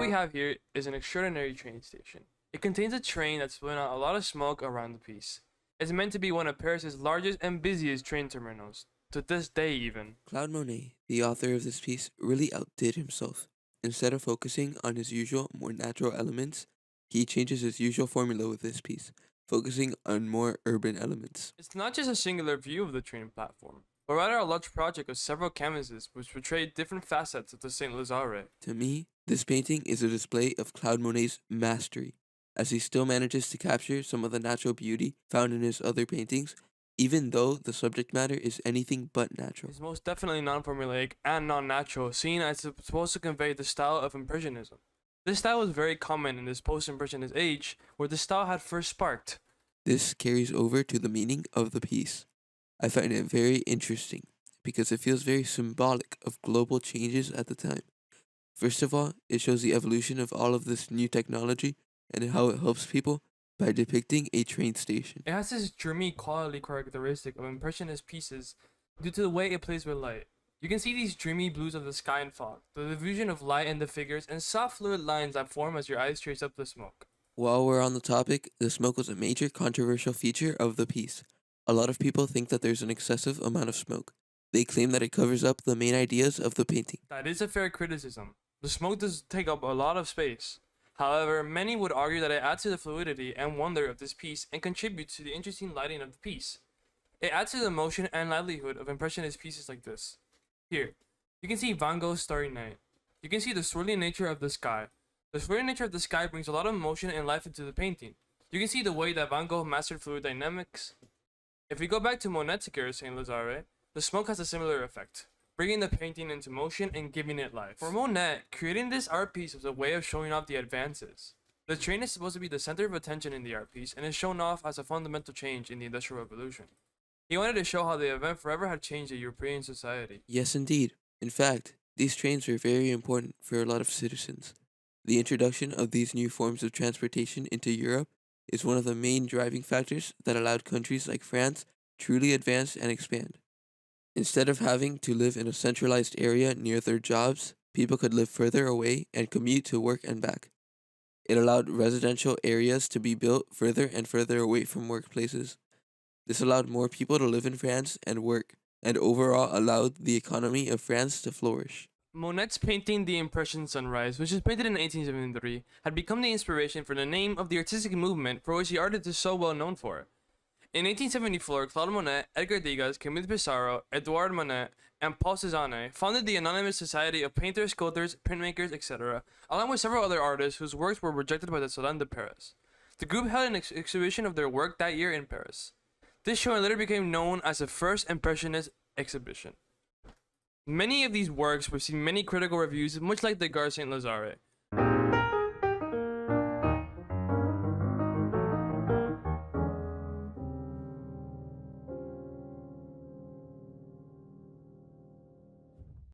we have here is an extraordinary train station. It contains a train that's blowing out a lot of smoke around the piece. It's meant to be one of Paris's largest and busiest train terminals, to this day even. Claude Monet, the author of this piece, really outdid himself. Instead of focusing on his usual, more natural elements, he changes his usual formula with this piece, focusing on more urban elements. It's not just a singular view of the train platform, but rather a large project of several canvases which portray different facets of the Saint-Lazare. To me, this painting is a display of Claude Monet's mastery, as he still manages to capture some of the natural beauty found in his other paintings, even though the subject matter is anything but natural. It's most definitely non-formulaic and non-natural, seeing as it's supposed to convey the style of Impressionism. This style was very common in this post-Impressionist age, where the style had first sparked. This carries over to the meaning of the piece. I find it very interesting because it feels very symbolic of global changes at the time. First of all, it shows the evolution of all of this new technology and how it helps people by depicting a train station. It has this dreamy quality characteristic of Impressionist pieces due to the way it plays with light. You can see these dreamy blues of the sky and fog, the diffusion of light in the figures, and soft fluid lines that form as your eyes trace up the smoke. While we're on the topic, the smoke was a major controversial feature of the piece. A lot of people think that there's an excessive amount of smoke. They claim that it covers up the main ideas of the painting. That is a fair criticism. The smoke does take up a lot of space. However, many would argue that it adds to the fluidity and wonder of this piece and contributes to the interesting lighting of the piece. It adds to the motion and livelihood of Impressionist pieces like this. Here, you can see Van Gogh's Starry Night. You can see the swirling nature of the sky. The swirling nature of the sky brings a lot of motion and life into the painting. You can see the way that Van Gogh mastered fluid dynamics. If we go back to Monet's Gare, Saint-Lazare, the smoke has a similar effect, bringing the painting into motion and giving it life. For Monet, creating this art piece was a way of showing off the advances. The train is supposed to be the center of attention in the art piece and is shown off as a fundamental change in the Industrial Revolution. He wanted to show how the event forever had changed the European society. Yes, indeed. In fact, these trains were very important for a lot of citizens. The introduction of these new forms of transportation into Europe is one of the main driving factors that allowed countries like France truly advance and expand. Instead of having to live in a centralized area near their jobs, people could live further away and commute to work and back. It allowed residential areas to be built further and further away from workplaces. This allowed more people to live in France and work, and overall allowed the economy of France to flourish. Monet's painting The Impression Sunrise, which was painted in 1873, had become the inspiration for the name of the artistic movement for which the artist is so well known for. In 1874, Claude Monet, Edgar Degas, Camille Pissarro, Edouard Manet, and Paul Cézanne founded the Anonymous Society of Painters, Sculptors, Printmakers, etc., along with several other artists whose works were rejected by the Salon de Paris. The group held an exhibition of their work that year in Paris. This show later became known as the First Impressionist Exhibition. Many of these works received many critical reviews, much like the Gare Saint-Lazare.